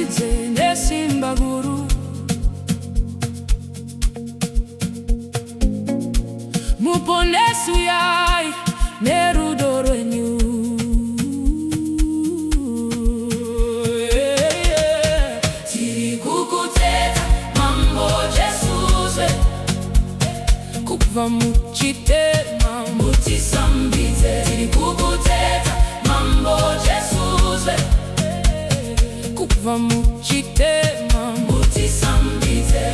mutibapatidze nesimba guru. Muponesi Uyai nerudo rwenyu. Tiri kukutedza Mambo Jesu, kubva muchitema mutisambidze. Tiri kukutedza Mambo Jesu, kubva muchitema mutisambidze.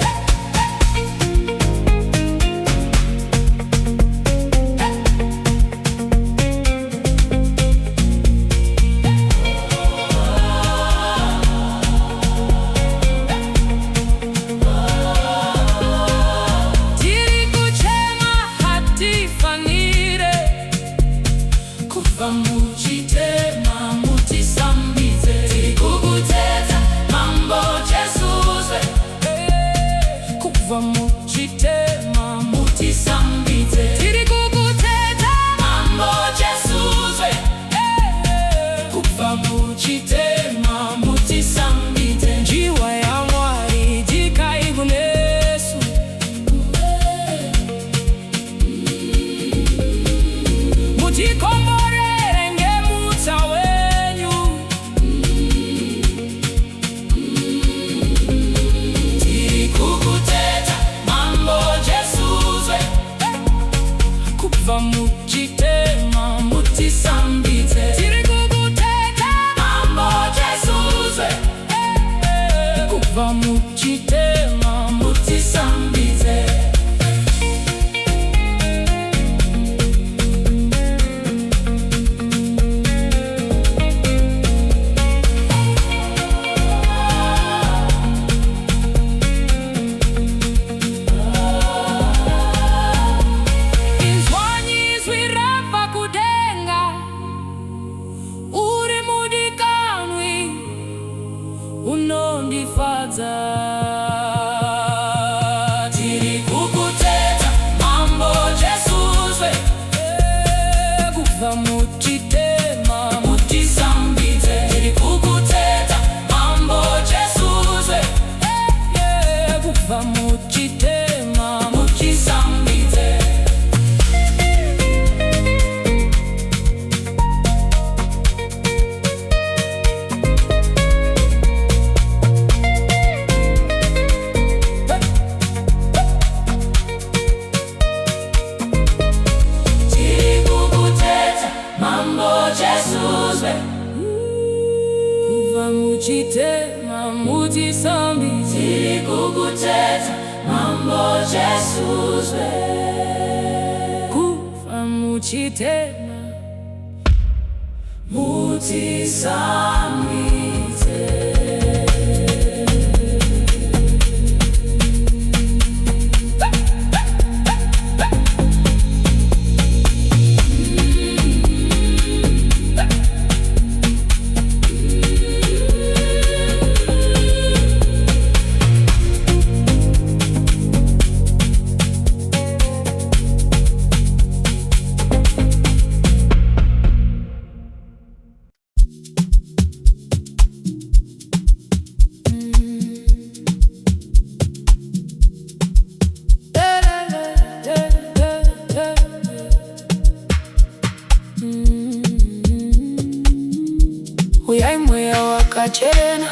Uyai Mweya Wakachena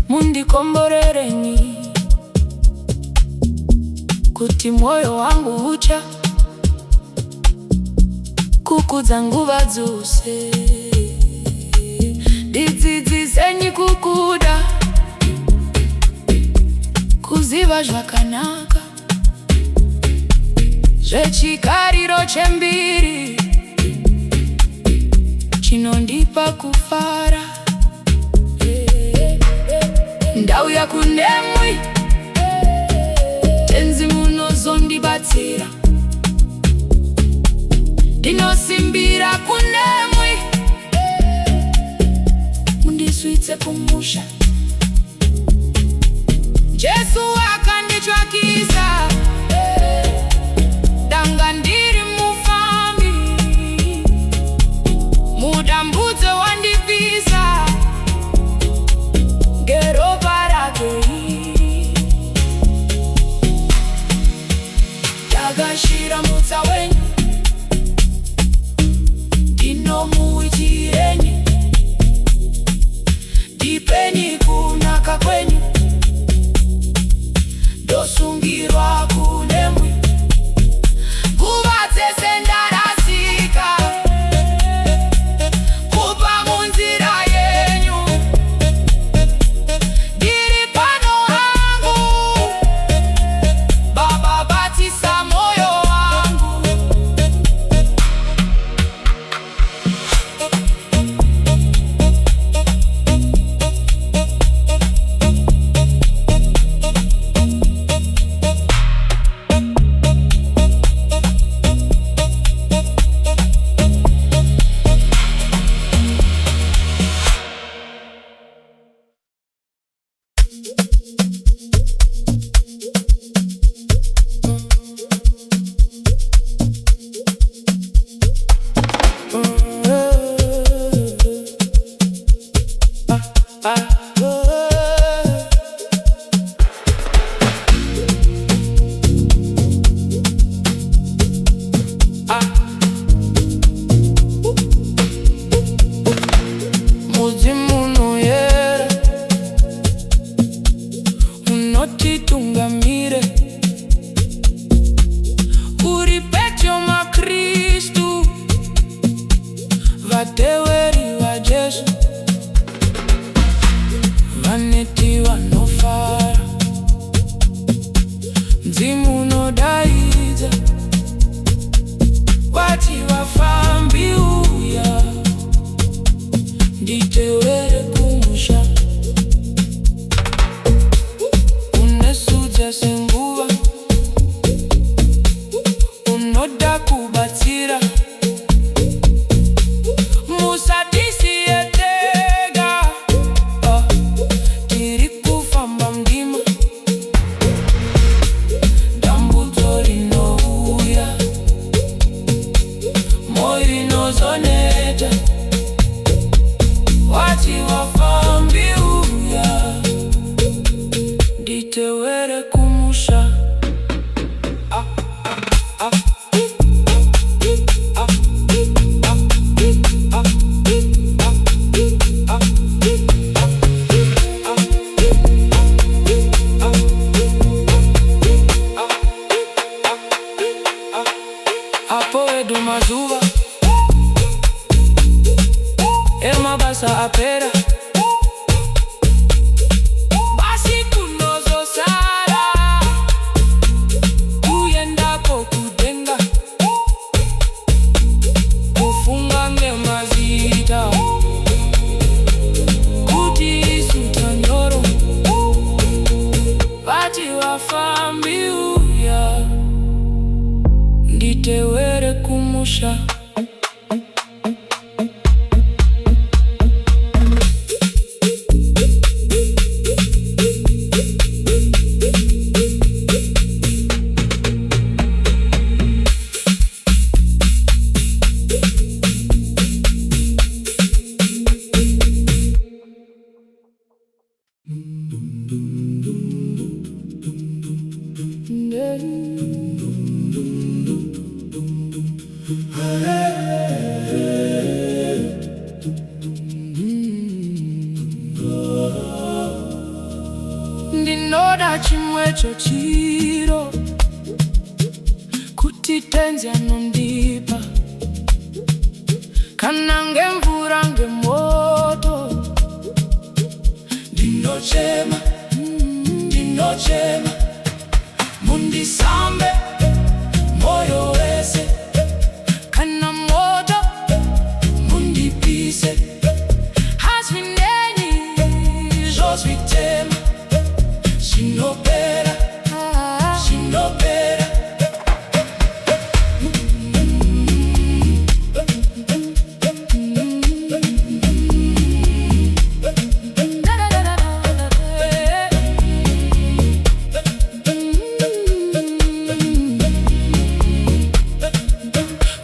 mundikomborereni kuti mwoyo wangu ucha kukudza nguva dzose. Ndidzidziseni kukuda kuziva zvakanaka zvechikariro chembiri chinondipa kufara. Ndauya kunemwi tenzi munozondibatsira. Ndinosimbira kunemwi mundiswitse kumusha. Jesu akanditsvakisa danga ndiri mufambi. Mudambudzo wandipisa unozoneta wati wafambi uya nditewere kumusha apo edu mazuva emabasa apera basi kunozosara kuyendako kudenga kufunga ngemazita kuti isutanyoro vati wafambi uya nditewere kumusha Ndinoda chimwecho chiro kuti Tenzi anondipa kana ngemvura ngemoto ndinochema mundisambe moyo wese kana moto mundipise hasvineni zvozvitema Shinopera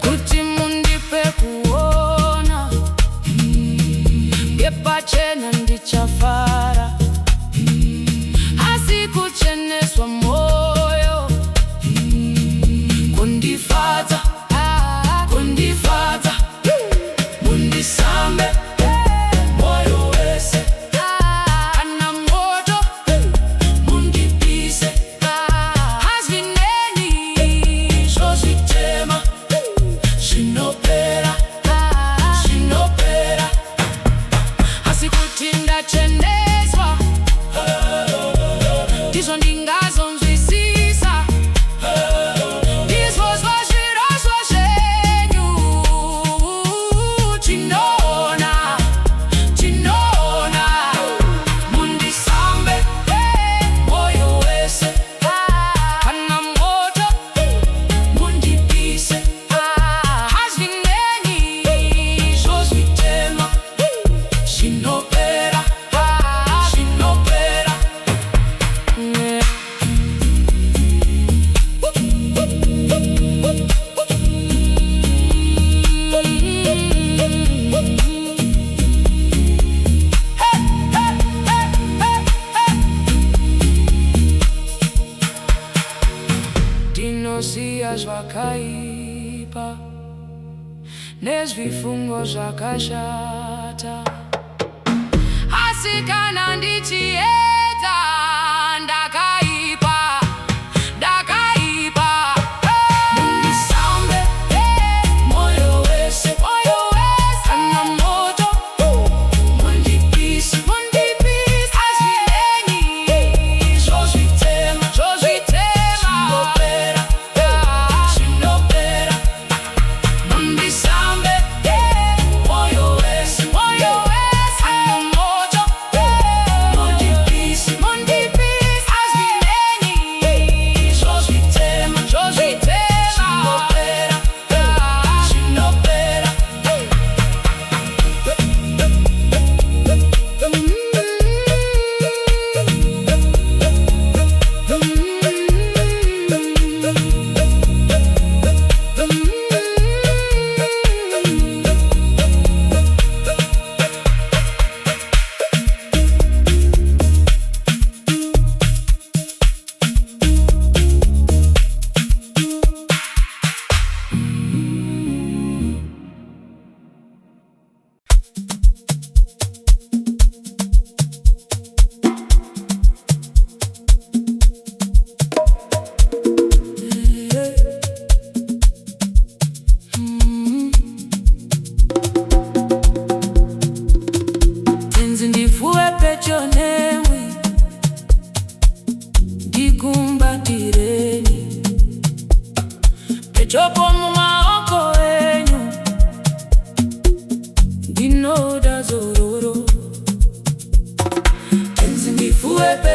kuti mundipe kuona Pachena ndichafara kucheneswa moyo kundifadza mundisambe moyo wese kana moto mundipise hazvineni zvozvitema zvinopera asi kuti ndacheneswa ndizvo ndingazonzwisisa ndizvozva zvirozvo zvenyu tinoona mundisambe moyo wese kana moto mundipise hazvineni zvozvitema zvinopera ndinosiya zvakaipa nezvifungo zvakashata asi kana ndichiedza ndakaipa mundisambe moyo wese kana moto mundipise hazvineni zvozvitema zvinopera mundisambe moyo wese kana moto mundipise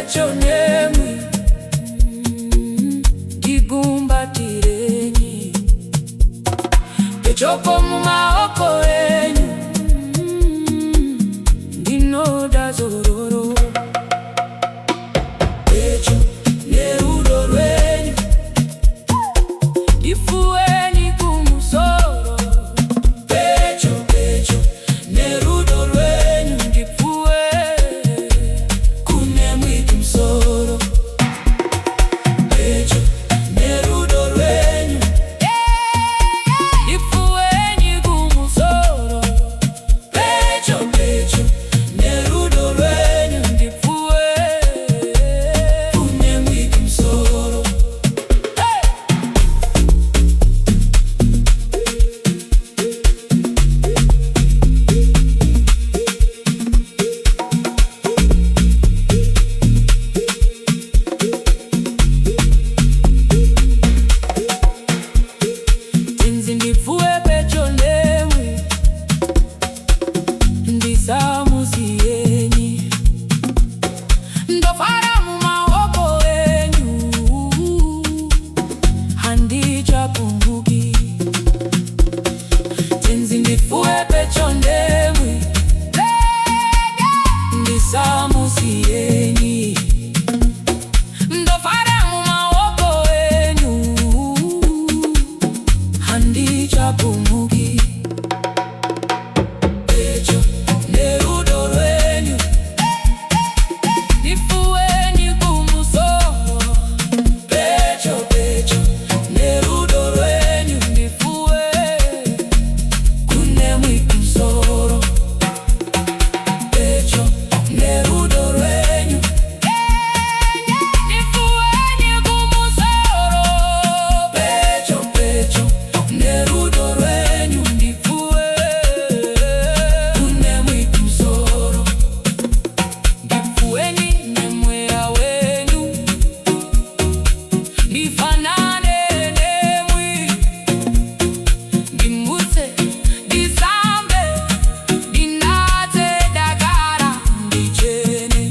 Petyo nemwi ndikumbatireni, Petyopo mumaoko enyu ndinoda zororo. Petyo nerudo rwenyu ndifuweni kumusoro. Petyo, Petyo nerudo rwenyu ndifuwe kune mwiti msoro. Petyo nerudo rwenyu ndifuweni kumusoro. Petyo, Petyo nerudo rwenyu ndifuwe kune mwiti msoro. Tenzi ndifuwe Petyo nemwi ndisamusiyeni, ndofara mumaoko enyu handichapunguki. Tenzi ndifuwe Petyo nemwi ndisamusiyeni, ndofara mumaoko enyu handichapunguki. Petyo nerudo rwenyu ndifuweni kumusoro. Petyo, Petyo nerudo rwenyu ndifuwe kune mwiti msoro. Petyo nerudo rwenyu ndifuweni kumusoro. Petyo, Petyo nerudo rwenyu ndifuwe kune mwiti msoro. Ndifuweni nemweya wenu ndifanane nemwi, ndimutse ndisambe ndinatse Kugara ndichene.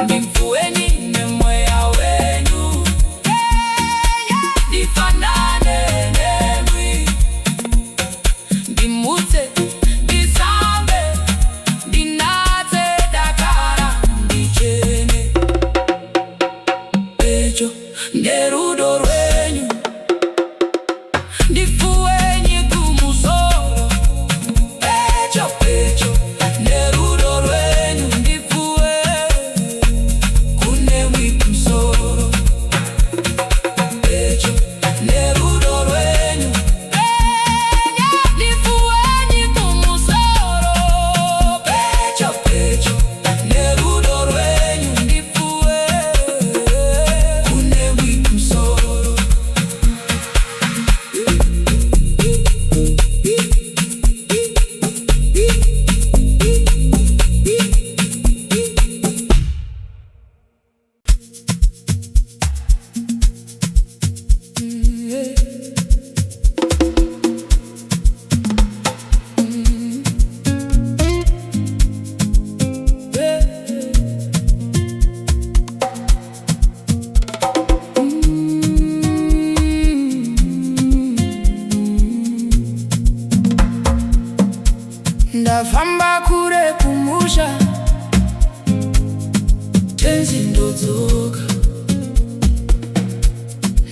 Ndifuweni nemweya wenu ndifanane nemwi, ndimutse ndisambe ndinatse Kugara ndichene. Petyo nerudo rwenyu ndifuweni kumusoro. Petyo, Petyo nerudo rwenyu ndifuwe kune mwiti msoro. Petyo nerudo rwenyu ndifuweni kumusoro. Petyo, Petyo nerudo rwenyu ndifuwe kune mwiti msoro. Ndafamba kure kumusha Tenzi Ndodzoka,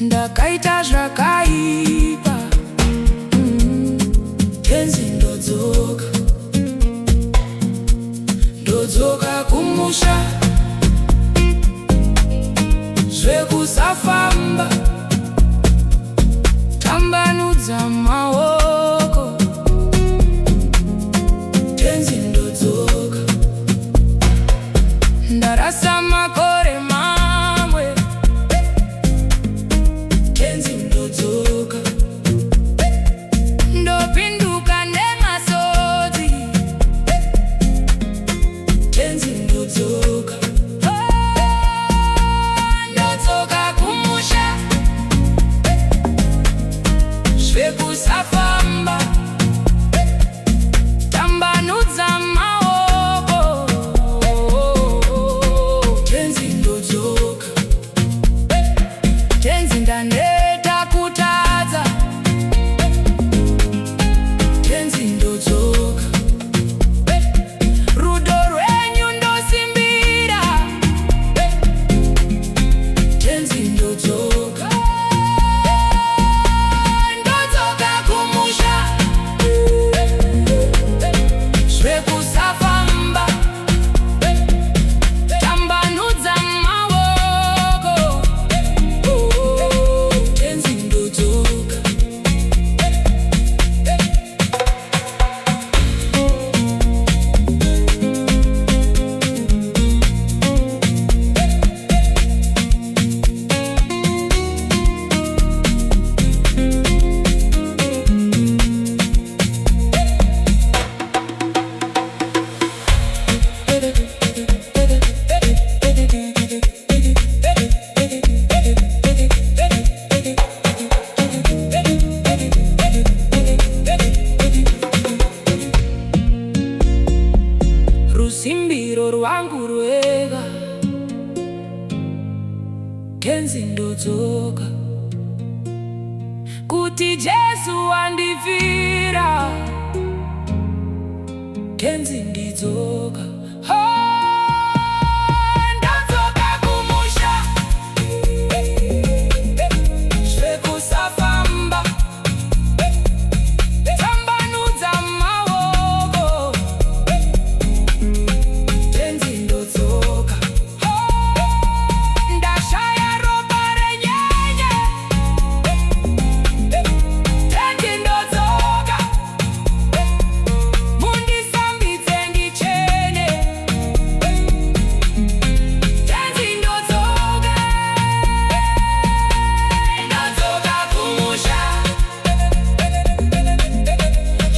ndakaita zvakaipa. Tenzi Ndodzoka, ndodzoka kumusha zvekusafamba, tambanudza maoko. Tenzi Ndodzoka, ndarasa makore mamwe. Tenzi Ndodzoka, ndopinduka nemasodzi. Tenzi Ndodzoka, Ndodzoka, kuti Jesu andifira. Tenzi Ndodzoka, ndadzoka kumusha, zvekusafamba, tambanudza maoko. Tenzi Ndodzoka, ndashaya ropa renyenye. Tenzi Ndodzoka, mundisambidze ndichene. Tenzi Ndodzoka, ndadzoka kumusha,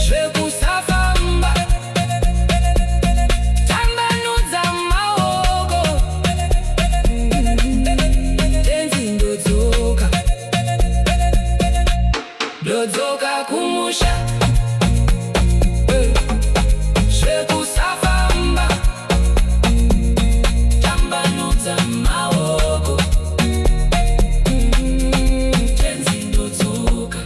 zvekusafamba, tambanudza maoko. Tenzi Ndodzoka, ndodzoka kumusha, zvekusafamba, tambanudza maoko. Tenzi Ndodzoka.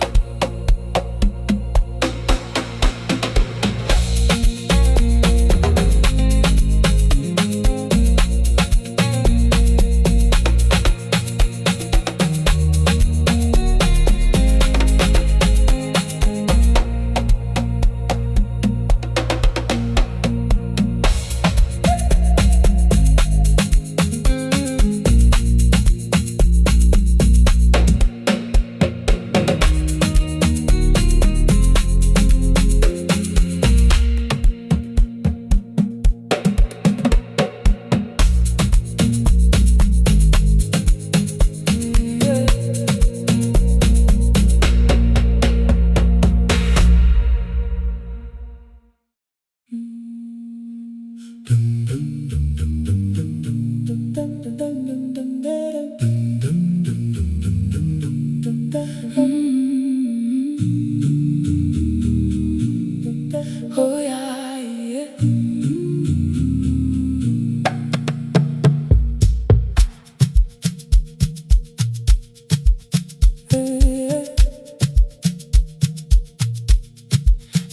Oh yeah, yeah.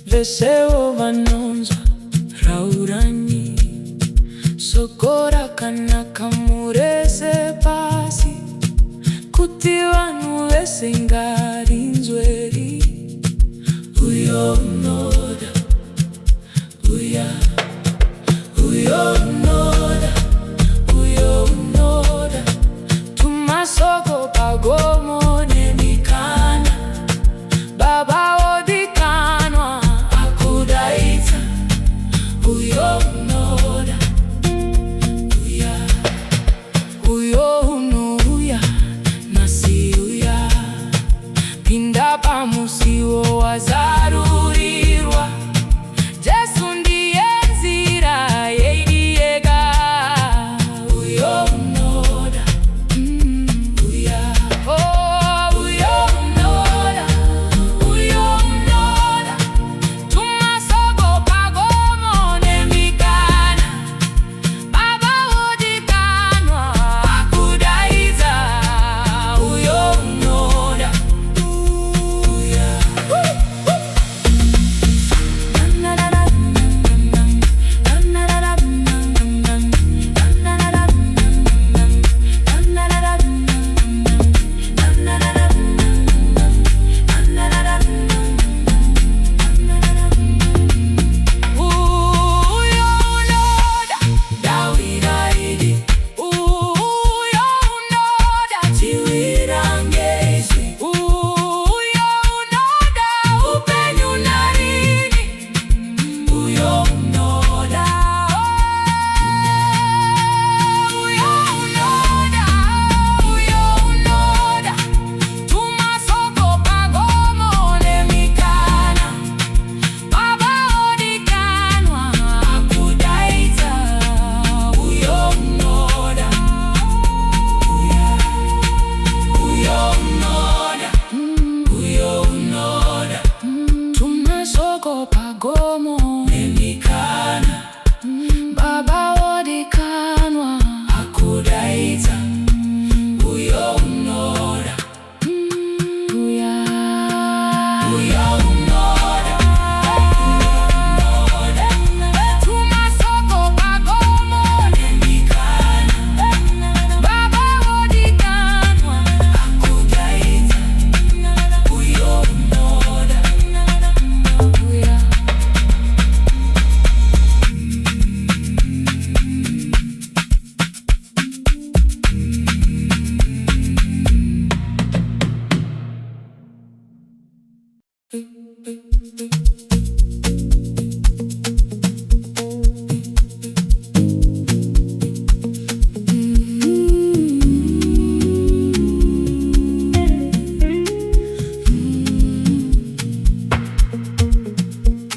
Veseo vanonza raurani, sokora kana kamurese pasi, kuti vanhu vese ngarinzweri. Uyo unoda, uya, uyo unoda, uyo unoda, tumasoko pagomo nemikana. Baba odikanwa akudaita. Uyo unoda, uya, uyo unuya, nasi uya, pinda pamusiwo wazarurirwa. Jesu ndiye nzira yeidiyega. Uyo unoda, uya, oh, uyo unoda, uyo unoda, tumasoko pagomo nemikana. Baba odikanwa akudaita. Uyo unoda, uya, uyo unoda.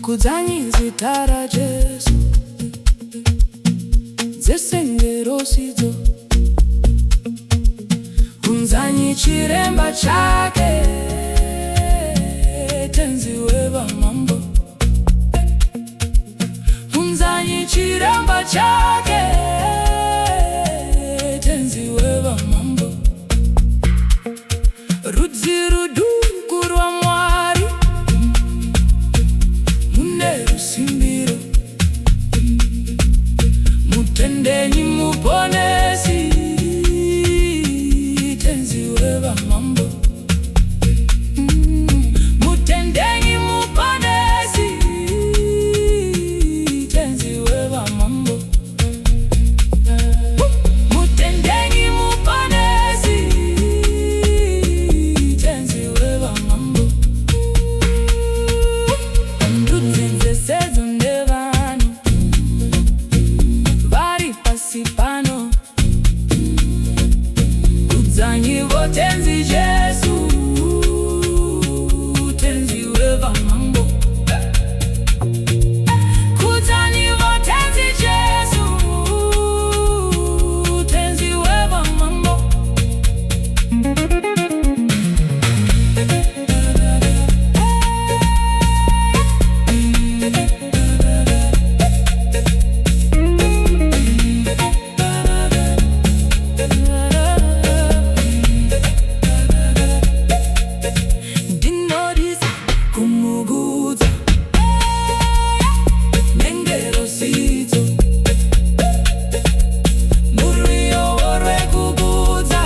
Kudzanyi zita ra Jesu dzesengerosidzo, unzanyi chiremba chake Tenzi Wevamambo, unzanyi chiremba chake Tenzi Wevamambo, rudzi ruduku rwa Mwari mune rusimbiro, mutendenyi muponesi Tenzi Wevamambo, mutendenyi muponesi Tenzi Wevamambo, mutendenyi muponesi Tenzi Wevamambo, ndudzi sedzo ndevanu vari pasi pano, kudzanyi vo Tenzi Jesu, Tenzi Wevamambo, kudzanyi vo Tenzi Jesu, Tenzi Wevamambo, ndinodisa kumugudza nengerosidzo, muriyo rwekugudza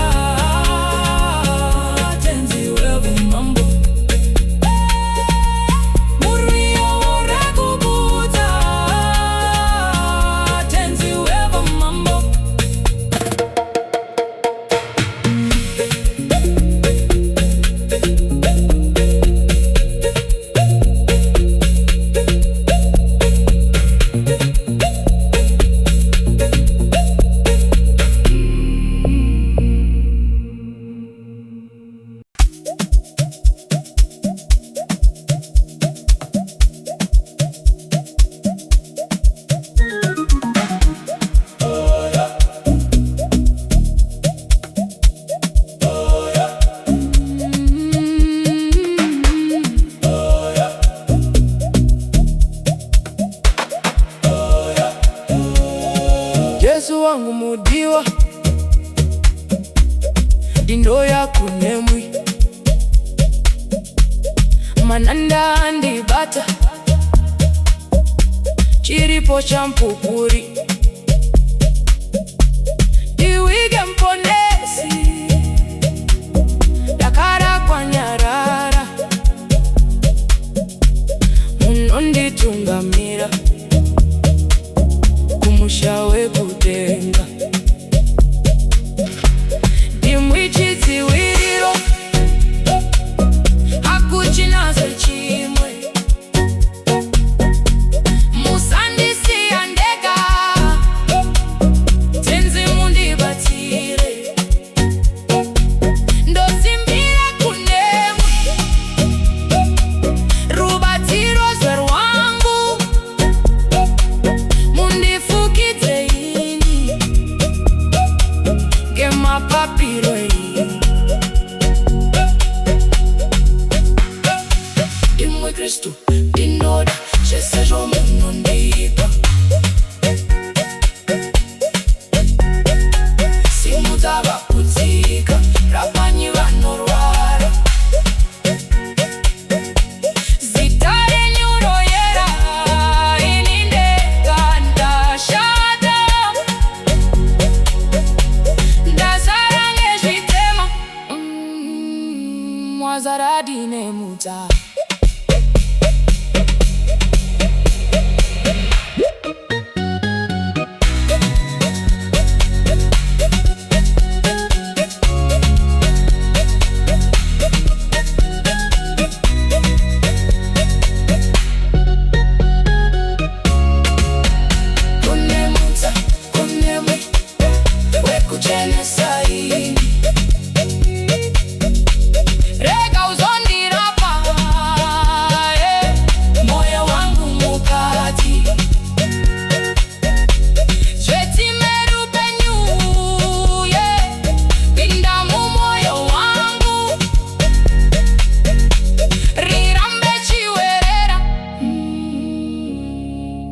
Tenzi Wevamambo, muriyo rwekugudza Tenzi Wevamambo. Jesu wangu mudiwa, ndinoya kunemwi, mananda ndibata, chiripo cha mpupuri, iwige mponesi, dakara kwa nyarara, unonditungamira kumusha wekutenga, ndimwichidziwiriro hakuchinaze chimwe, musandisiya ndega Tenzi mundibatsire, ndosimbira kunemwi rubatsiro zverwangu, mundifukidze ini ngemapapiro ini, imwe Kristu Yinoda zvese zvomunondipa, simudza vaputsika rapanyi vanorwara, zita renyu royera ini ndega ndashata, ndazara ngezvitema, mwazara ndine mudza,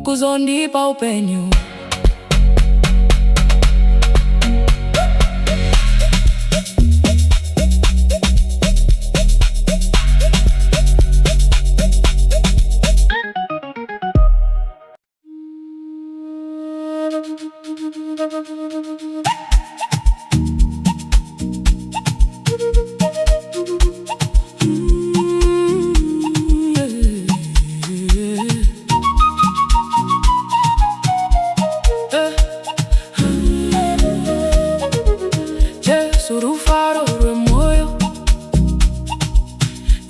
kuzondipa upenyu. Jesu Rufaro Rwemwoyo,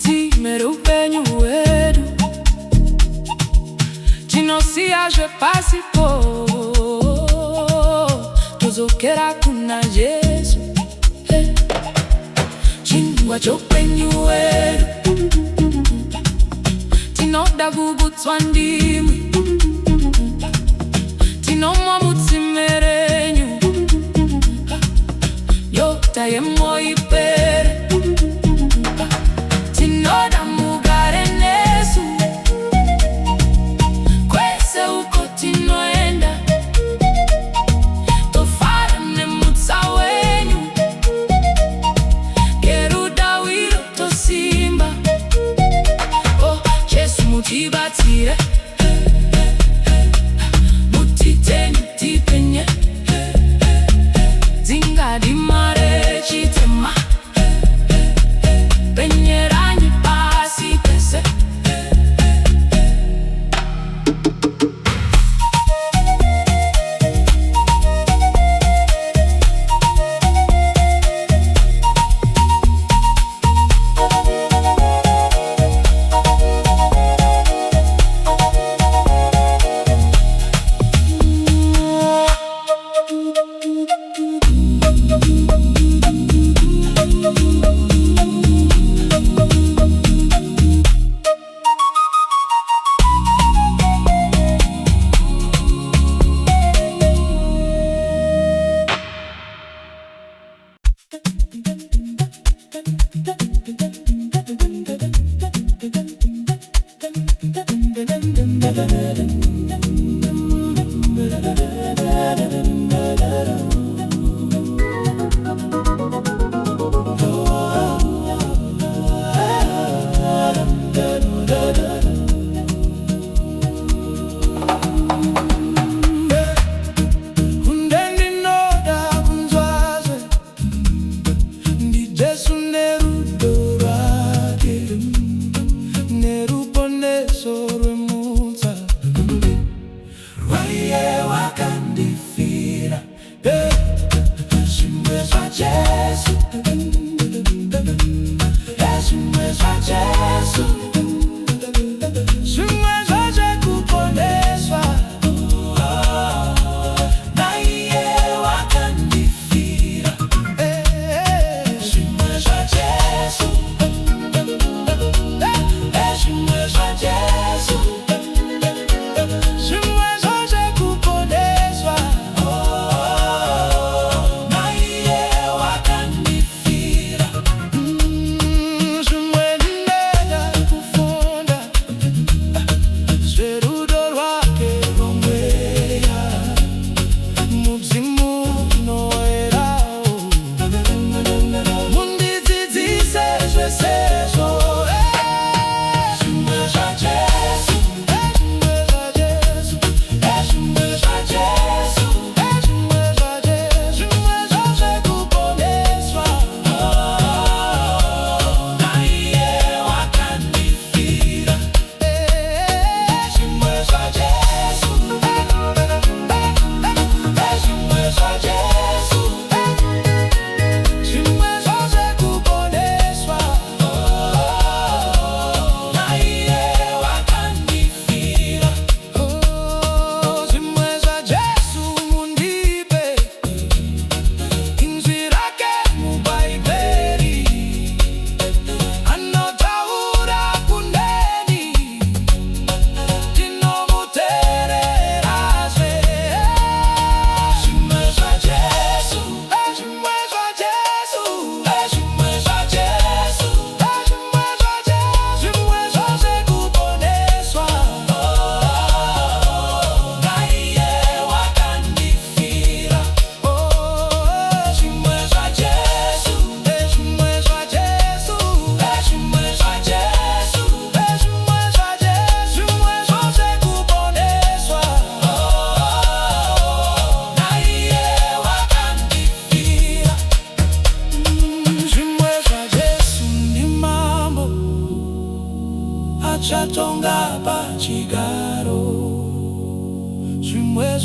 timere upenyu wedu, chinosia je pasipo, tozokera kuna Jesu, chingwa chopenyu wedu, tinoda kubutswa ndimwi, tinomwa mutsimerenyu, Wemwoyo ipere, tinoda mugare nesu, kwese uko tinoenda, tofara nemutsa wenyu, keruda wiro tosimba. Oh, Jesu mutibatidzeve, mutiteni tipenye, zingadi mare chitema, penyeranyi pasi pese.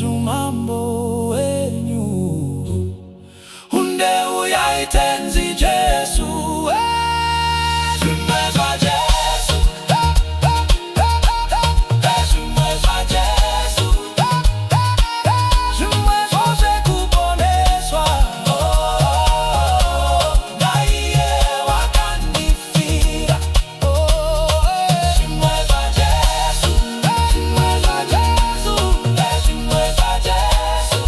Wevamambo wenyu. Unde uyai Tenzi Jesu, Zvimwe ZvaJesu, Zvimwe ZvaJesu, Zvimwe ZvaJesu naiye wakandifira. Zvimwe ZvaJesu, Zvimwe ZvaJesu, Zvimwe ZvaJesu,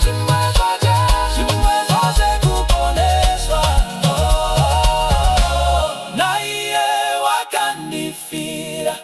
Zvimwe ZvaJesu, Zvimwe ZvaJesu naiye wakandifira.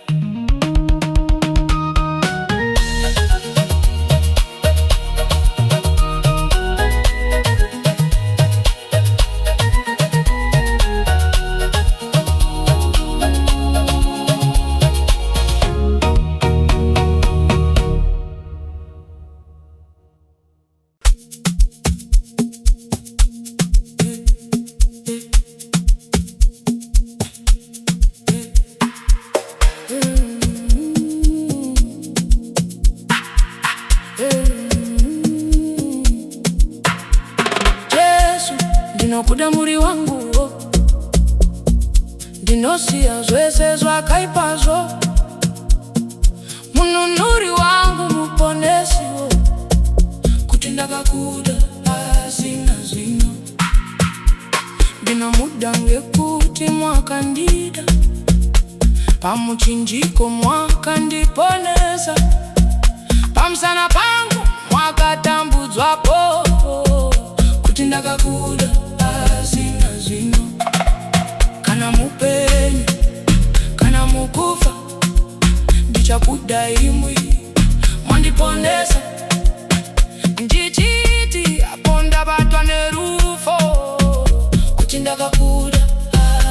Jesu, ndinokuda muri wangu, ndinosiya zvese zvakaipazvo. Mununuri wangu, muponesi, kuti ndakakuda asi nazvino ndinomuda ngekuti mwakandida, pamuchinjiko mwakandiponesa, pamusana pangu mwakatambudzwapo, kuti ndakakuda asi nazvino. Kana mupenyu kana mukufa, ndichakuda imwi mwandiponesa. Ndichiti apo ndabatwa nerufo, kuti ndakakuda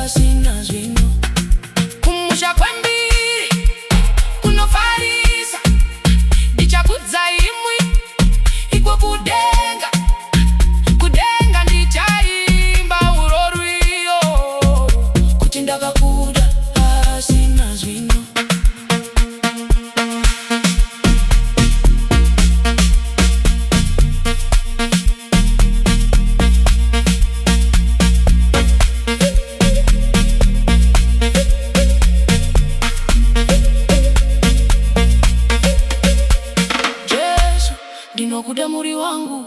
asi nazvino. Kumusha kwembiri kunofarisa, ndichakudza imwi iko kudenga. Kudenga ndichaimba urorwiyo, kuti ndakakuda asi nazvino. Jesu, ndinokuda muri wangu,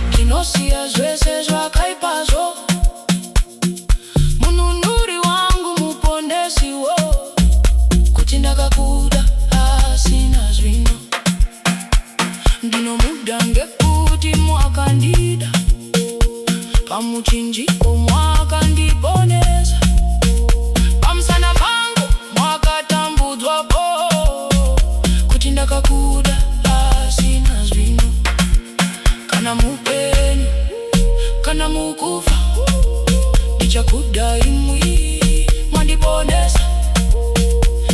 ndinosiya zvese zvakaipazvo. Mununuri wangu, muponesiwo, kuti ndakakuda asi nazvino. Ndinomuda ngekuti mwakandida, pamuchinjiko mwakandiponesa, pamusana pangu mwakatambudzwapo, kuti ndakakuda asi nazvino. Kana mupenyu kana mukufa, ndichakuda imwi mwandiponesa.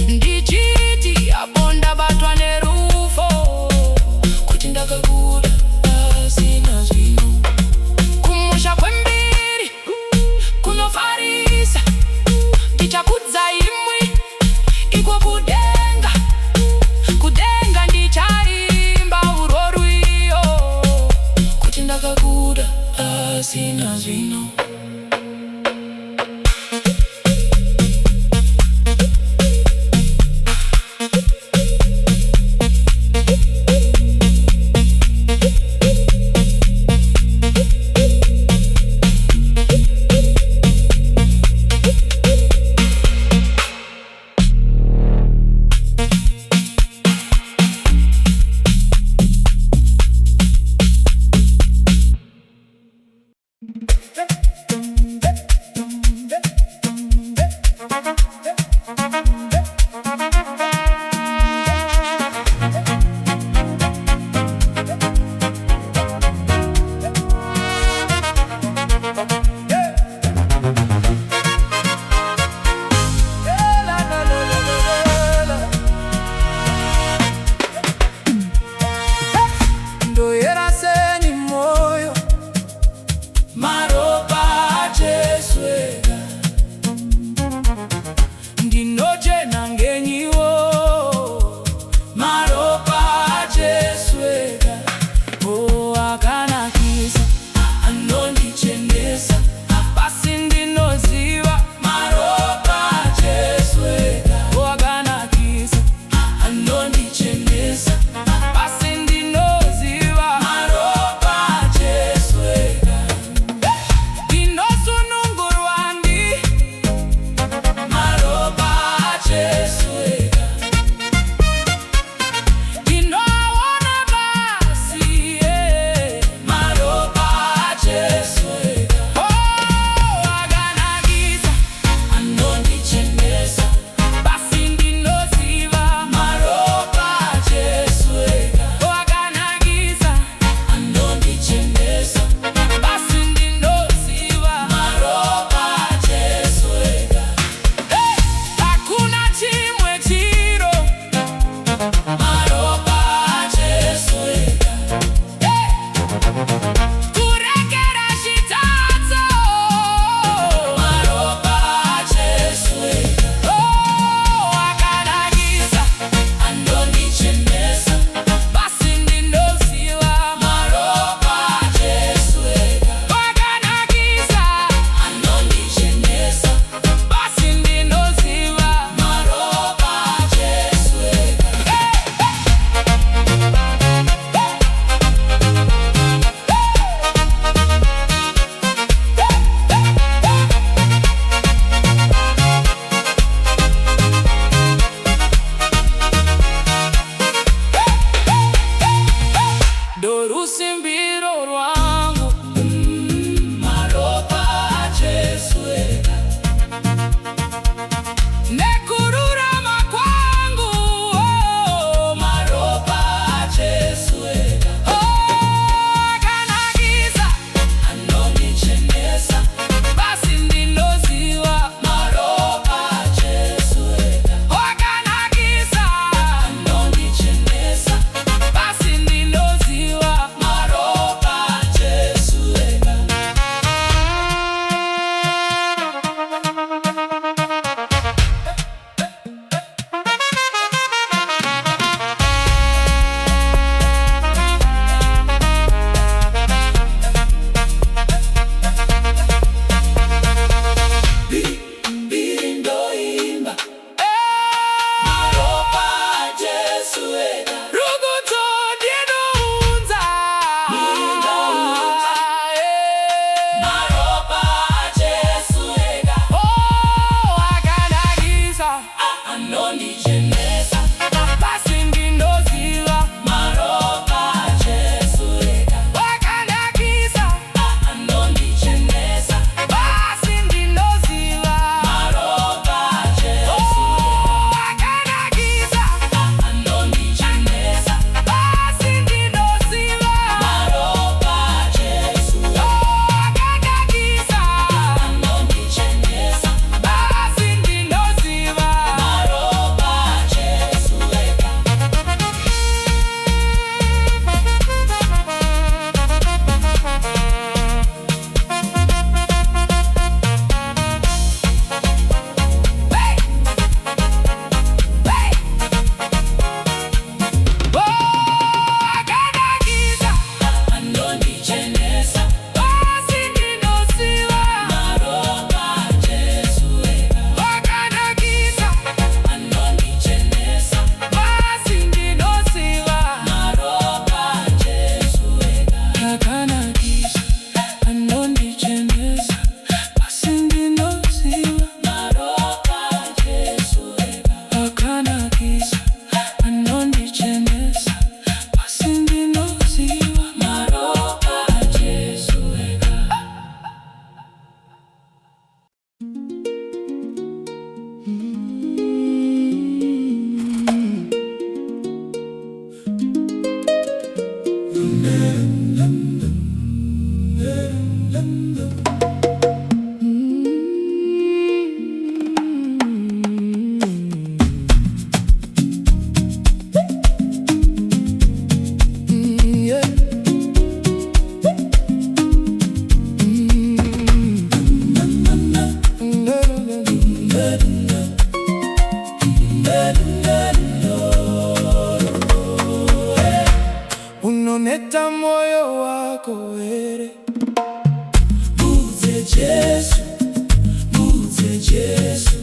Ndichiti anondipakisa, anondichenesa, basi ndinoziva maropa aJesu Ega. Unoneta moyo wako ere, Muudze Jesu, Muudze Jesu.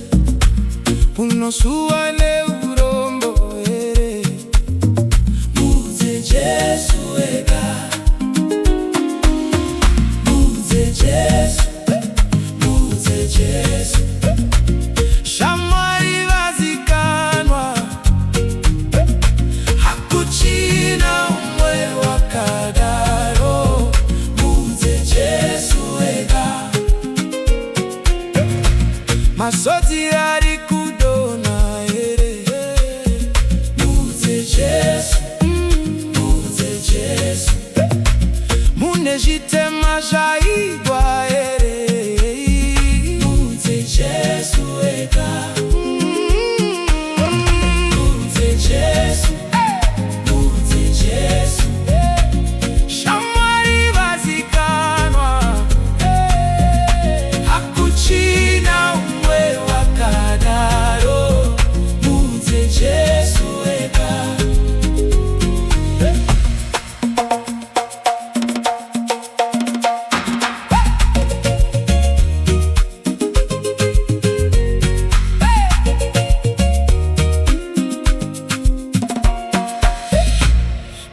Unosua ne urombo ere, Muudze Jesu Ega. Muudze Jesu, Muudze Jesu. Shamwari vazikanwa, hakuchina Mwoyo Wakadaro, Muudze Jesu Ega. Masoti ari kudona ere, Muudze Jesu, Muudze Jesu. Munezvitema zvaigwa ere, Muudze Jesu Ega. Muudze Jesu, Muudze Jesu. Shamwari vazikanwa, hakuchina Mwoyo Wakadaro, Muudze Jesu Ega.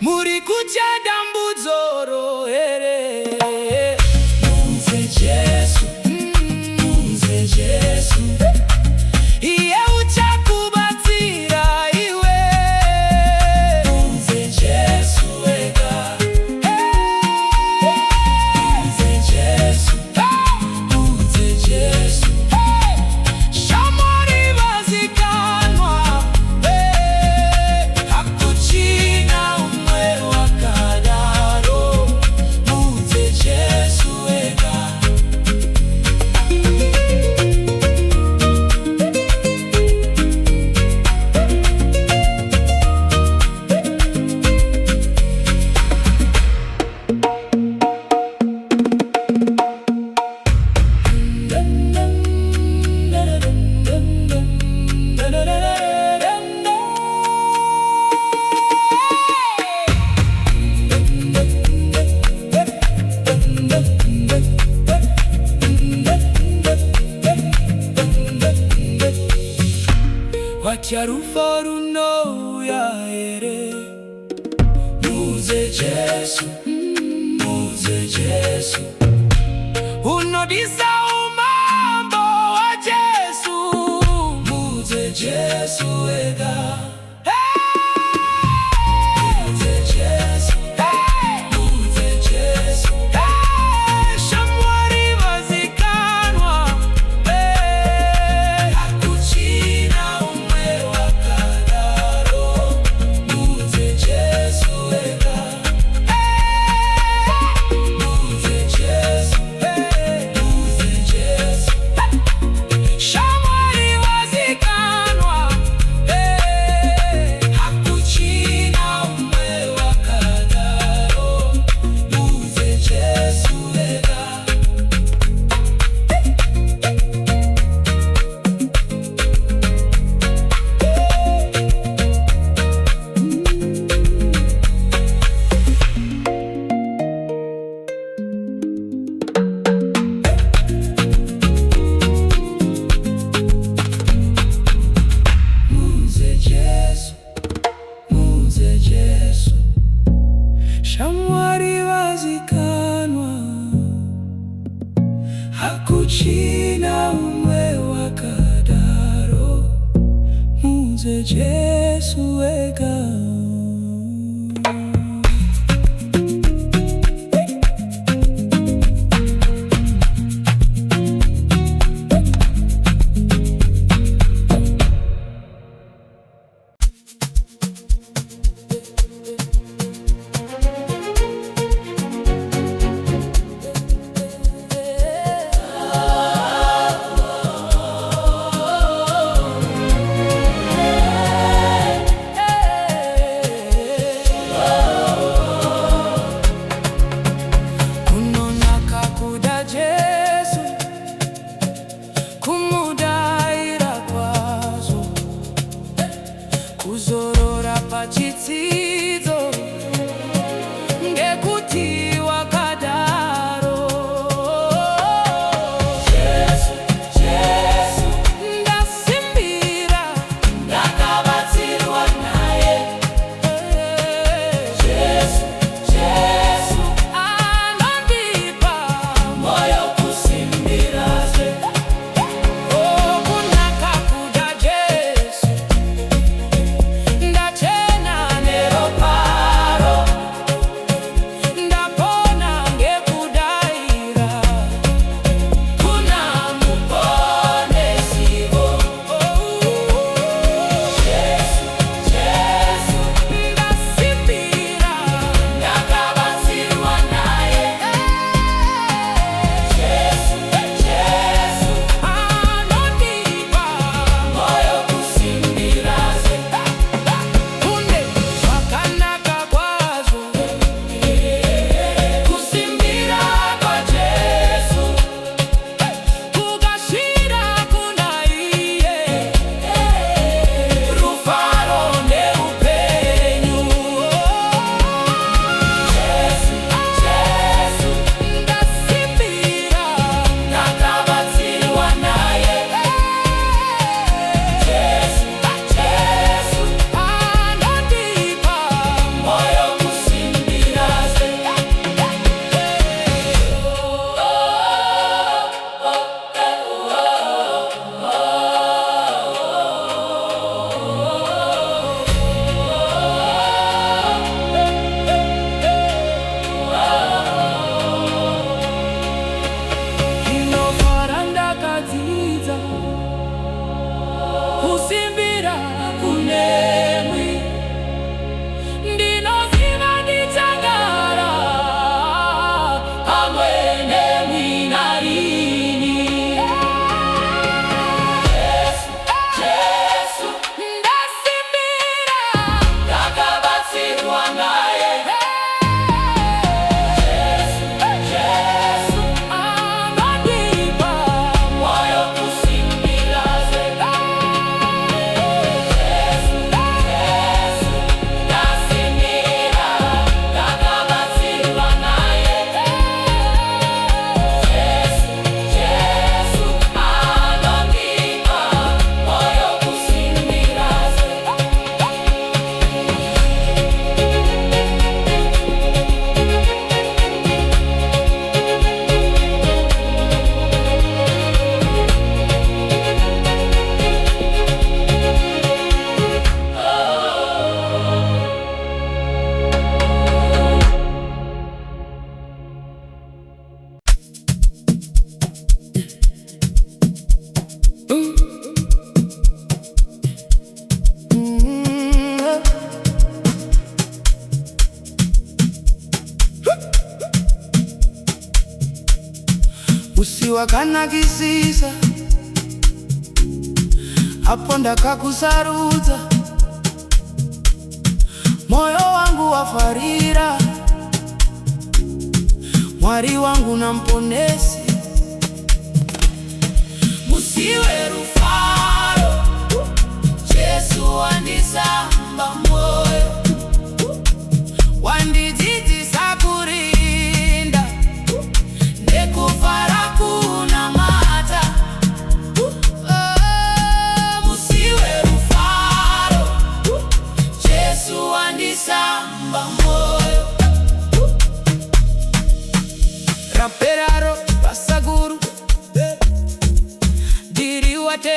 Muri kucha dambudzoro ere, Muudze Jesu, Muudze Jesu. Iye uchakubatsira iwe, Muudze Jesu Ega. Muudze Jesu, Muudze Jesu. Shamwari vazikanwa, hakuchina Mwoyo Wakadaro, Muudze Jesu Ega. Watya Rufaro unoyera, Muudze Jesu, Muudze Jesu. Unodisa umambo wa Jesu, Muudze Jesu Ega. Muudze Jesu, Muudze Jesu. Shamwari vazikanwa, hakuchina Mwoyo Wakadaro, Muudze Jesu Ega. Muudze Jesu, Muudze Jesu. Shamwari vazikanwa, Jesu Ega. Kunonaka kuda Jesu, kumudaira kwazo, kuzorora pachitsidzo, ngekuti wakadaro. Jesu, Jesu, ndasimbira, ndakabatsirwa naye. Jesu, Jesu, anondipa moyo kusimbiraze. Oh, kunaka kuda Jesu, ndachena nerofaro, ndapona ngekudaira, kuna muponesivo. Jesu, Jesu, ndasimbira, ndakabatsirwa naye. Jesu, Jesu, anondipa moyo kusimbiraze. Kune zvakanaka kwazvo kusimbira kwaJesu, kukasvira kuna iye rufaro neupenyu. Jesu, Jesu, ndasimbira, ndakabatsirwa naye. Jesu, Jesu, anondipa moyo kusimbiraze. Inofara ndakadzidza kusimbira kunemwi, ndinoziva ndichagara pamwe nemwi narini. Jesu, Jesu, ndasimbira, ndakabatsirwa naye. Jesu, Jesu, anondipa moyo kusimbiraze. Jesu, Jesu, ndasimbira, ndakabatsirwa naye. Jesu, Jesu, anondipa moyo kusimbiraze. Musi wakanakisisa, apo ndakakusarudza, moyo wangu wafarira, Mwari wangu na mponesi. Musi Werufaro, Jesu wandisamba moyo, wandidzidzisa kurinda, nekufara kunamata. Musi Werufaro, Jesu wandisamba moyo, raperaro pasaguru diri wate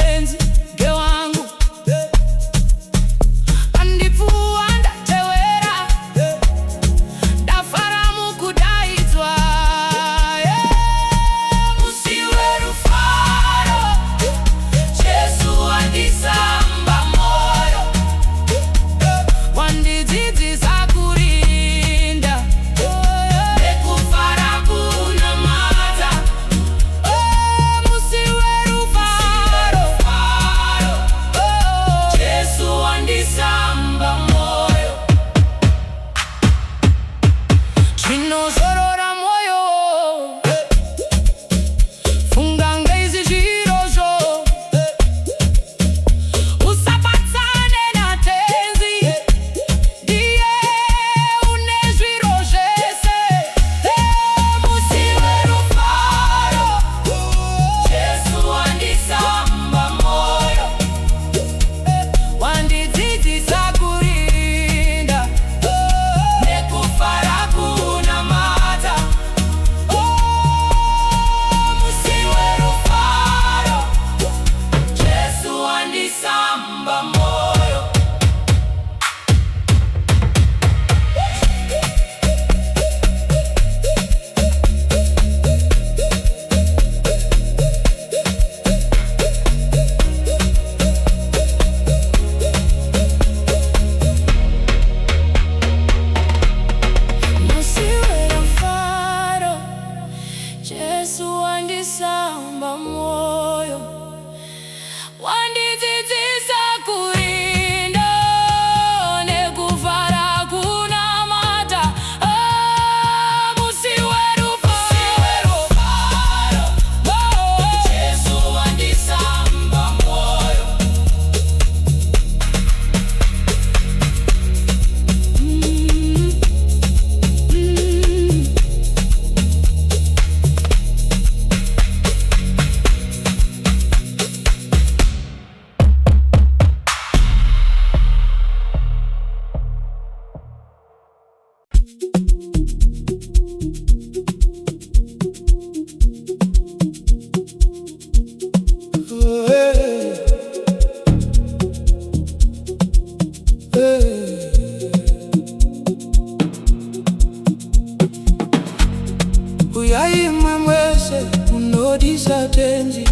Tenzi,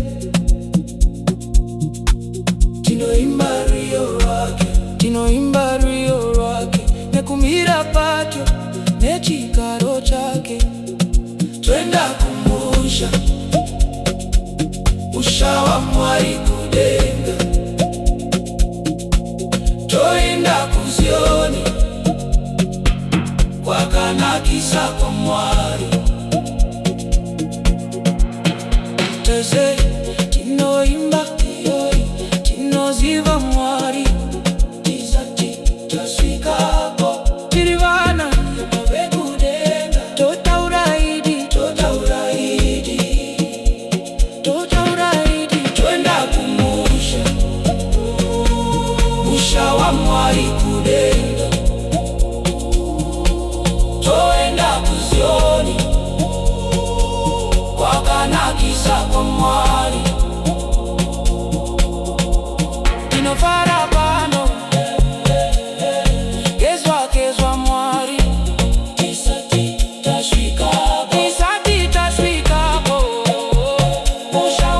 tinoimba rio rwake, nekumira Petyo nechigaro chake. Toenda kumusha, musha wa Mwari kudenga. Toenda KuZion, kwakanakisa kwa Mwari. Tese tinoimba tinoziva Mwari, tisati tasvikako tiri vana vekudenga. Totauraidi, toenda kumusha, musha wa Mwari kudenga. Toenda KuZion, kwakanakisa kwa Mwari. Tinofara pano kezwa Mwari, tisati tasvikako musha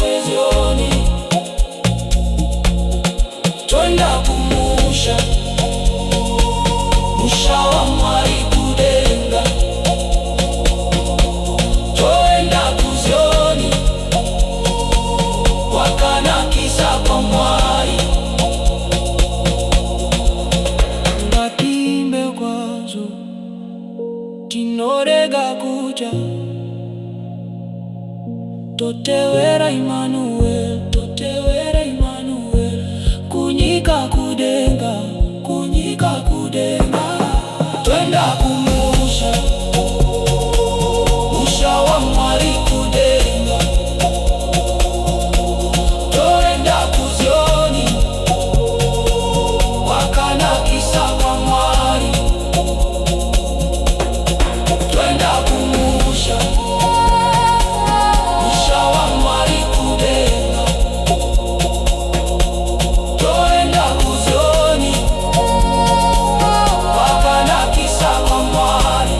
wezioni. Toenda kumusha, musha wa Mwari kudenga. Toenda KuZion, kwakanakisa kwa Mwari. Ngatimbe kwazo tinorega kuja, totewera Emmanuel, kunyika kudenga. Toenda kumusha, musha wa Mwari kudenga. Toenda KuZion, kwakanakisa kwa Mwari. Toenda kumusha, musha wa Mwari kudenga. Toenda KuZion, kwakanakisa kwa Mwari.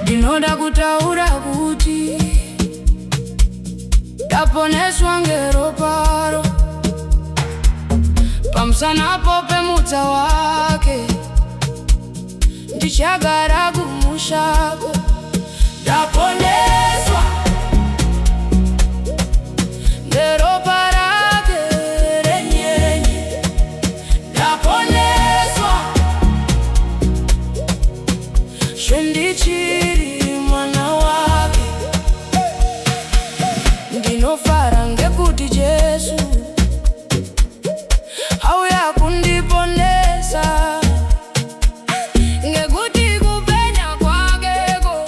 Ndinoda kutaura kuti ndaponeswa ngerufaro, pamusanapo pemudza wake ndichagara kumushako. Ndaponeswa ngeropa rake renyenye, ndaponeswa zvendichiri mwana wake. Ndinofara ngekuti Jesu auya kundiponesa, ngekuti kupenya kwakeko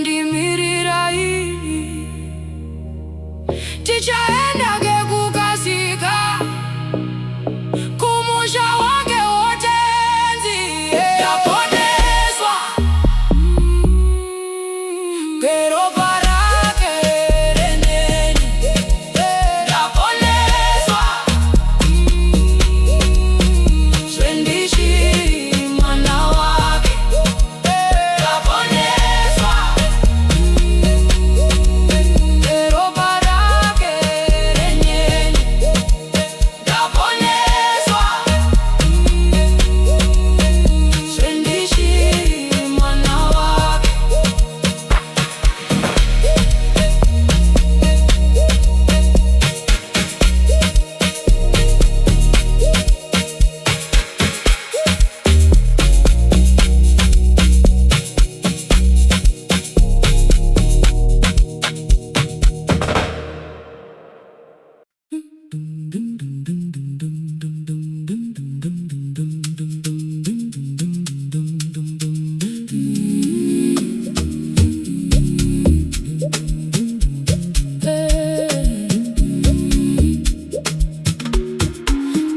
kundimirira iri. Tichaenda kekukazika kumusha wake wotenzi. Ndaponeswa keropa rake reneni. Ndaponeswa zvendishi mwana wake. Ndaponeswa keropa rake reneni. Ndaponeswa zvendishi mwana wake.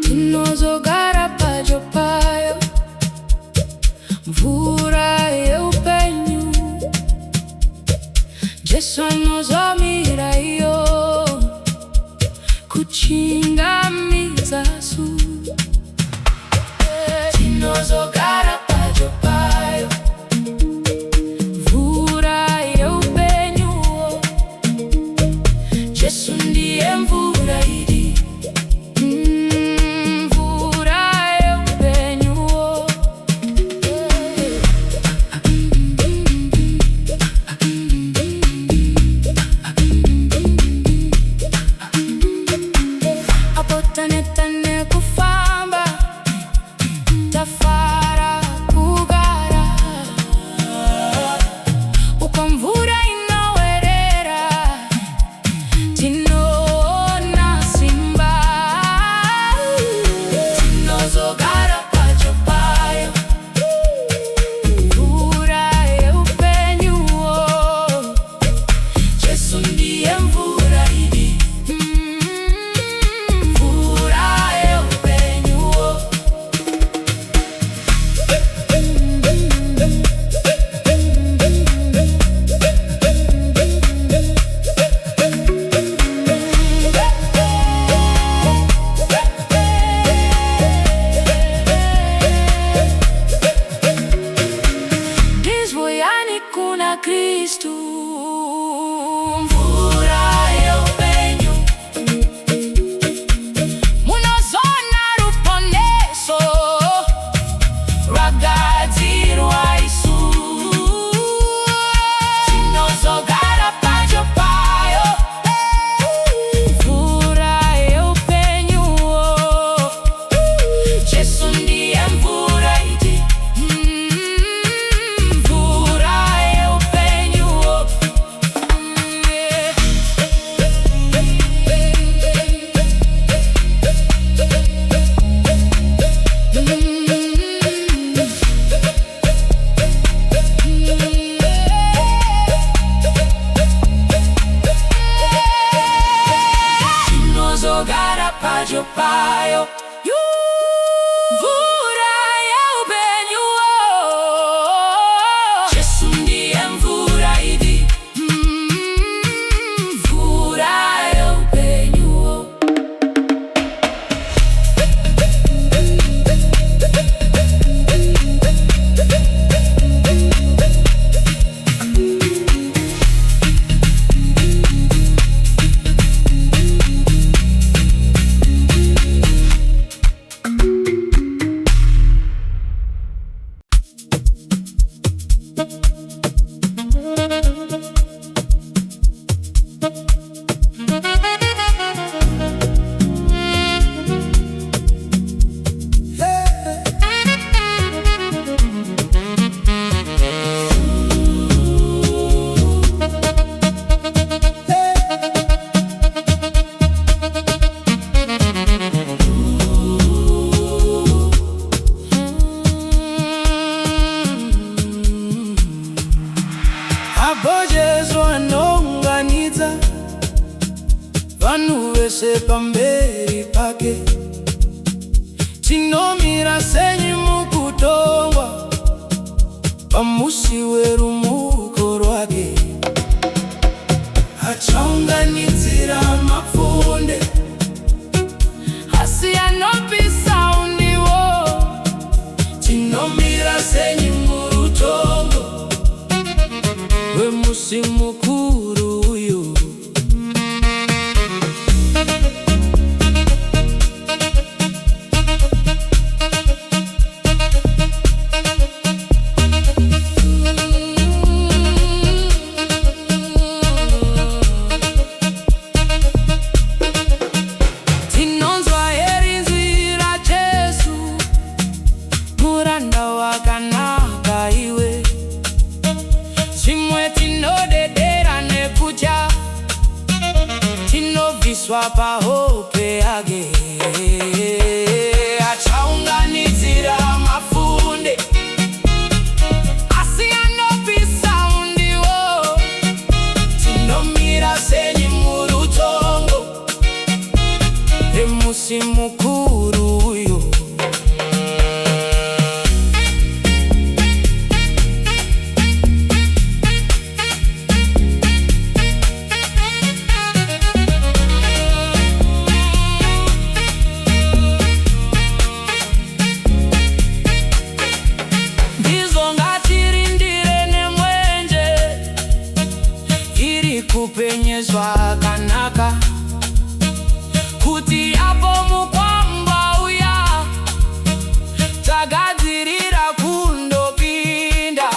Tinozogara padyo payo, mvura yeupenyu. Jesu anozomira iyo kuchingamidza su. Tinozogara padyo payo, mvura yeupenyu. Jesu ndiye mvura iri. Mvura yeupenyu. Apo tane kufamba, tafara kugara. Uko mvura inowerera, tinoona simba. Tinozogara padyo payo, mvura yeupenyu. Jesu ndiye mvura iri. Mvura yeupenyu. Ndizvoyani kuna Kristu. Mvura yeupenyu. Munozona ruponeso rwagadzirwa isu. Tinozogara padyo payo, mvura yeupenyu. Jesu ndiye mvura iri. Mvura yeupenyu. Tinozogara padyo payo, mvura yeupenyu. Jesu ndiye mvura iri. Mvura yeupenyu. zvose pamberi pake. Tinomira senyu mukutongwa pamusi werumuko rwake. Achaunganidzira mapfunde asi anopisa undiwo. Tinomira senyu murutongo rwemusi mukuru uyu. Tinonzwa herinzi raJesu, muranda wakanaka iwe. Zvimwe tinodedera nekutya, tinobviswa pahope yake. Achaunganidzira mapfunde asi anopisa undiwo. Tinomira senyu murutongo rwemusi mukuru uyu. Ndizongatirindire nemwenje iri kupenyezwa kanaka, kuti apo mukwamba uya tagadzirira kundopinda.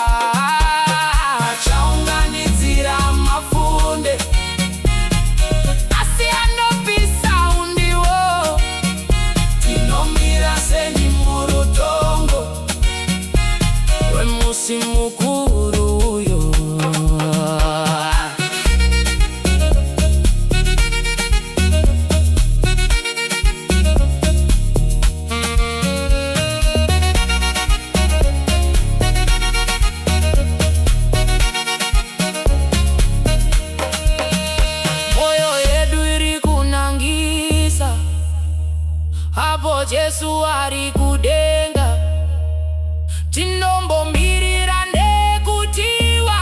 Achaunganidzira mapfunde asi anopisa undiwo. Tinomira senyu murutongo rwemusi mukuru uyo. Mwoyo yedu iri kunangisa apo Jesu ari kudenga. Tinombomirira ndekutiwa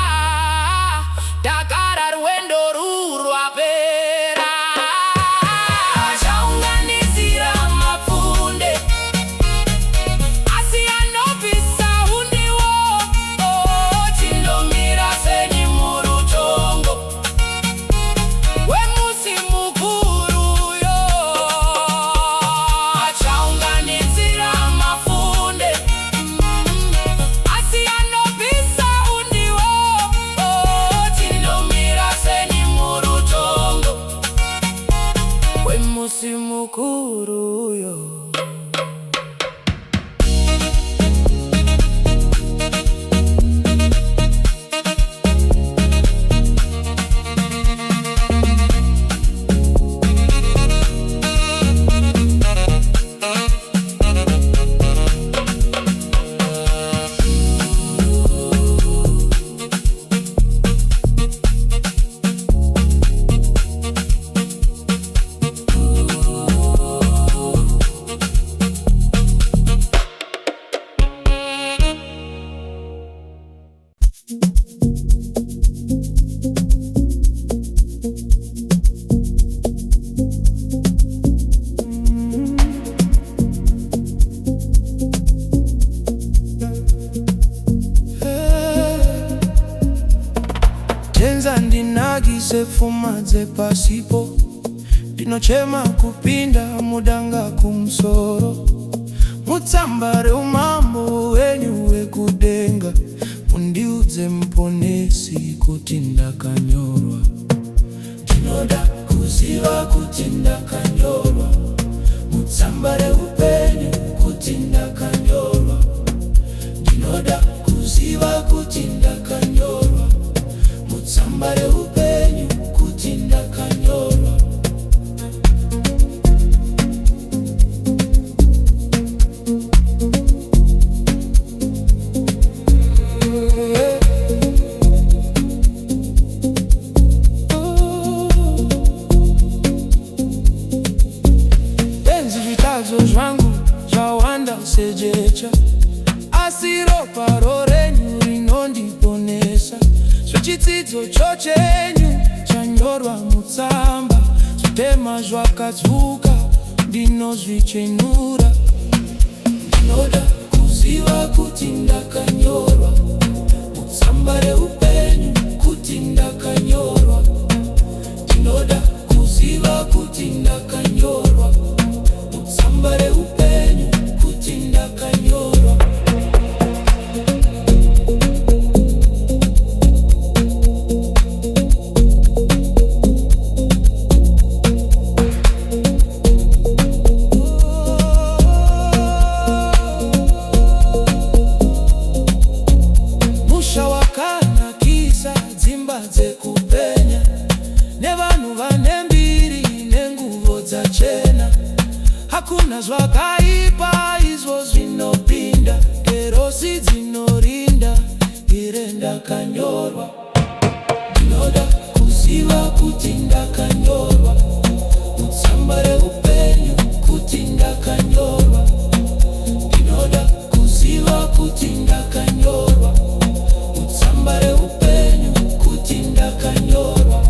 takara rwendo rurwapera. Achaunganidzira mapfunde asi anopisa undiwo. Tinomira senyu murutongo rwemusi mukuru uyo. Achaunganidzira mapfunde asi anopisa undiwo. Tinomira senyu murutongo rwemusi mukuru uyo. Tenza ndinagise pfuma dzepasipo, ndinochema kupinda mudanga kumsoro. Mutsamba reumambo wenyu wekudenga, mundiudze muponesi kuti ndakanyorwa. Ndinoda kuziva kuti ndakanyorwa, mutsamba reupenyu kuti ndakanyorwa. Ndinoda kuziva kuti ndakanyorwa, mutsamba reupenyu kuti ndakanyorwa. chidzidzo chenyu chanyorwa mutsamba. Zvitema zvakadzuka ndinozvichenura. Ndinoda kuziva kuti ndakanyorwa mutsamba reupenyu, kuti ndakanyorwa. Ndinoda kuziva kuti ndakanyorwa mutsamba reupenyu, kuti ndakanyorwa. Hakuna zvakaipa izvo zvinopinda, kerosi dzinorinda ire ndakanyorwa. Ndinoda kuziva kuti ndakanyorwa mutsamba reupenyu, kuti ndakanyorwa. Ndinoda kuziva kuti ndakanyorwa mutsamba reupenyu, kuti ndakanyorwa.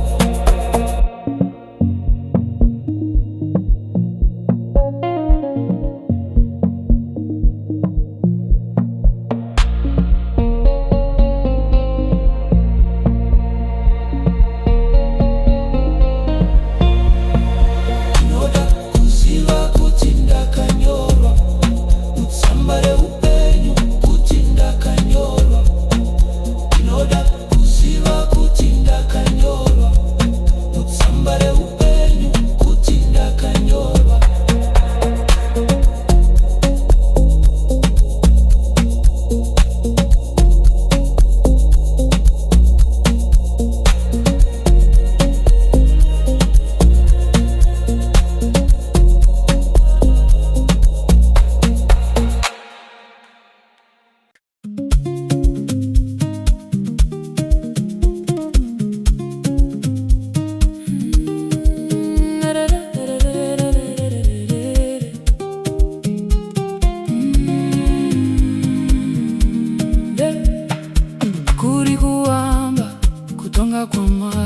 Kutonga Kwawamba,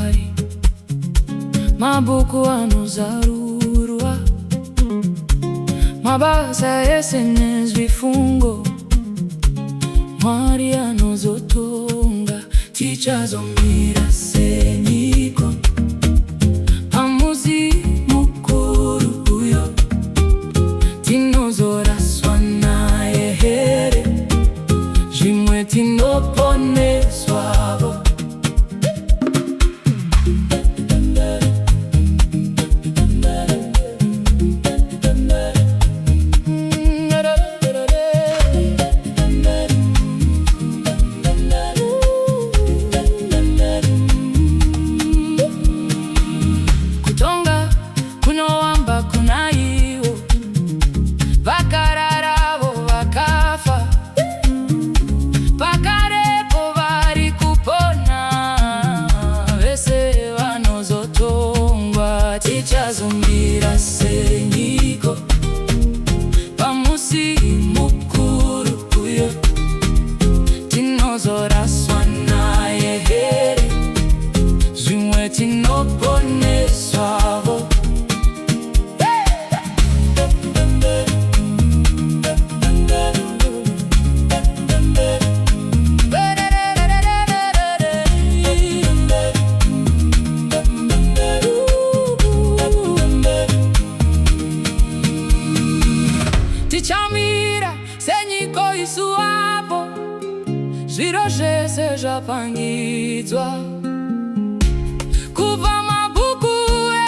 maboko anozarurwa, mabasa ese nezvifungo, Mwari anozotonga, tichazomira senyiko pamuzi mukuru uyo, tinozoraswa naye here, zvimwe tinoponeswavo. Tichazomira senyiko pamusi mukuru uyo, tinozoraswa naye here, zvimwe tinoponeswavo. Tichamira senyiko isuwapo, zviro zvese zvapangidzwa, kubva mabhuku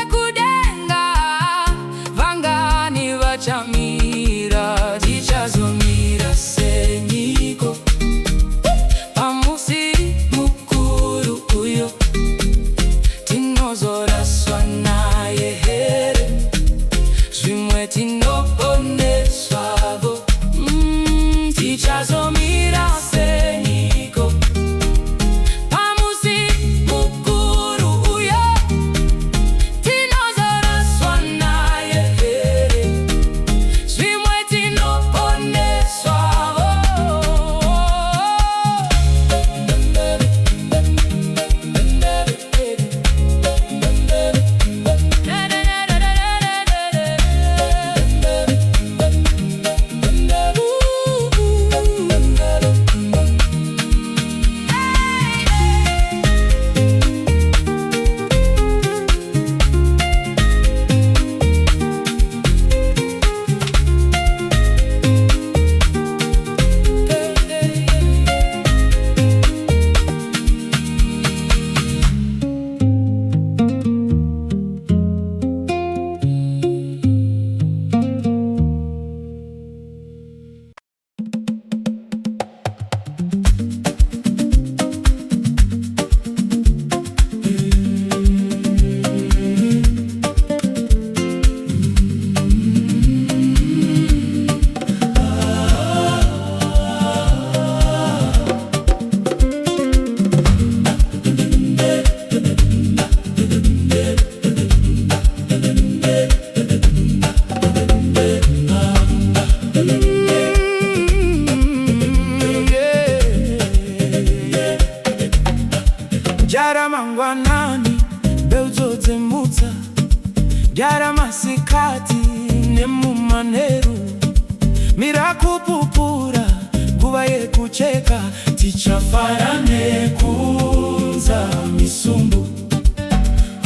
ekudenga, vangani vachamira. Tichazomira senyiko pamusi mukuru uyo, tinozoraswa naye here, zvimwe tinoponeswavo. Tichazomira senyiko pamusi mangwanani beudzodzemuta gyara masikati nemumanheru mira kupupura nguva yekucheka tichafara nekuunza misumbu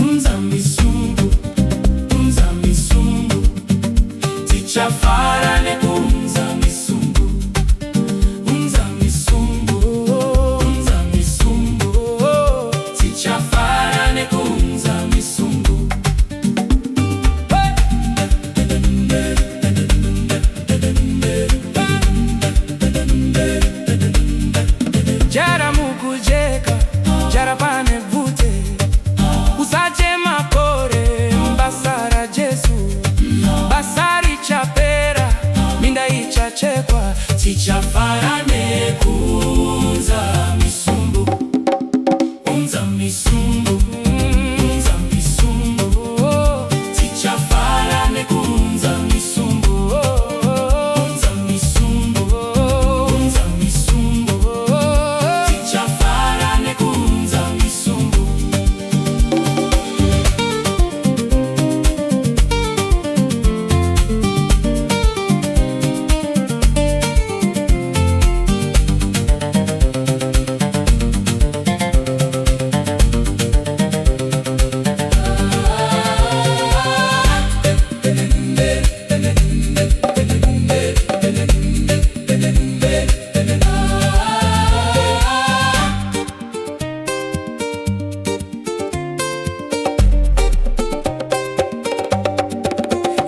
unza misumbu unza misumbu tichafara nekuunza misumbu unza misumbu unza misumbu tichafara nekuunza misumbu jara mukujeka jara pane vute usache makore mbasara Jesu basari chapera minda ichachekwa tichafara nekuunza misumbu unza misumbu unza misumbu tichafara nekuunza misumbu unza misumbu unza misumbu tichafara nekuunza misumbu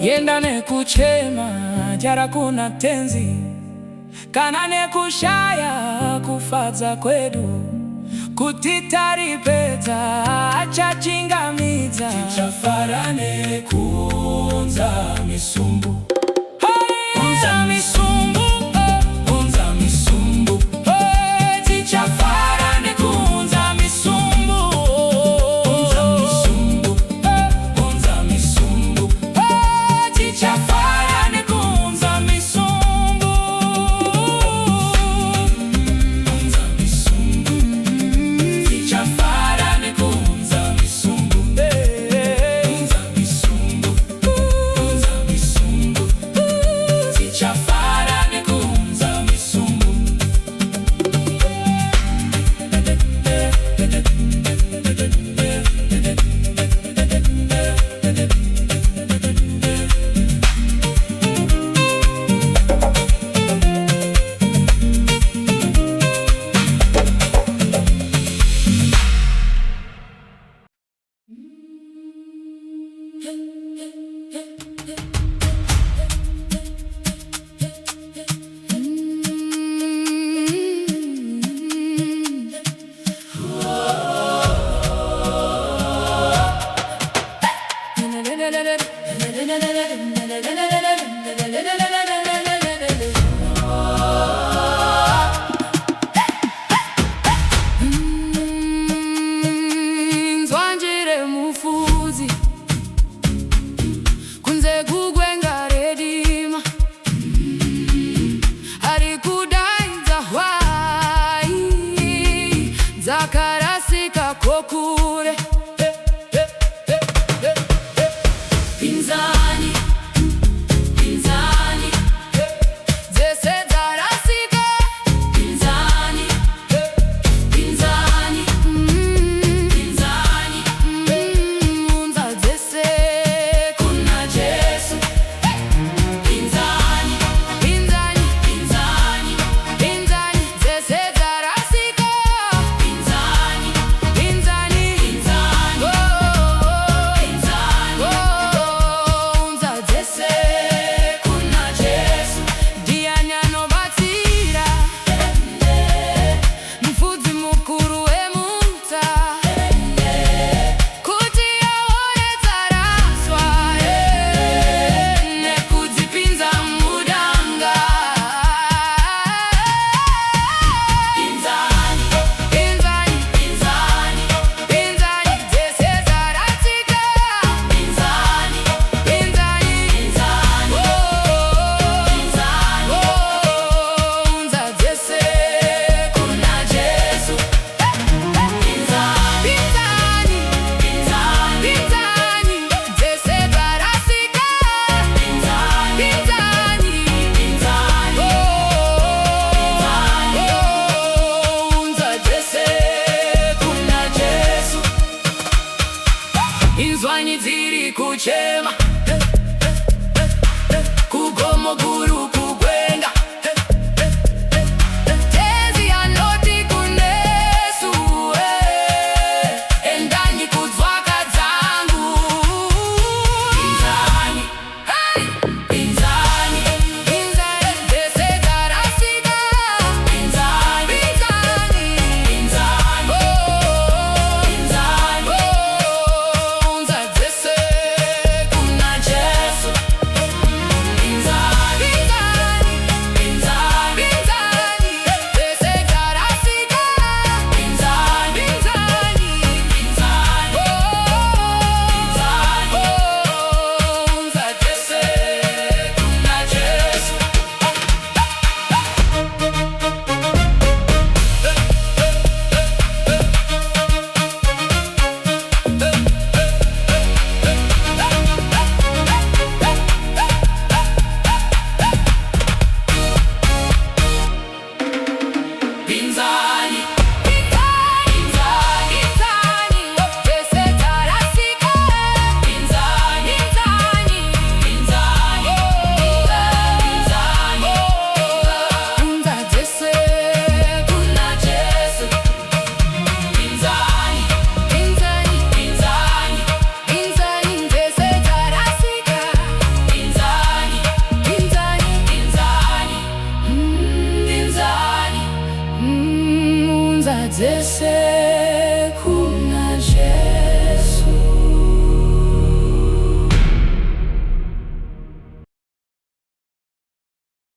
yenda nekuchema jara kuna tenzi kana nekushaya kufadza kwedu kutitaripedza achachingamidza tichafara nekuunza misumbu unza misumbu unza misumbu tichafara nekuunza misumbu unza misumbu unza misumbu tichafara nekuunza misumbu unza misumbu tichafara nekuunza inzwanyi dziri kuchema, kugomo guru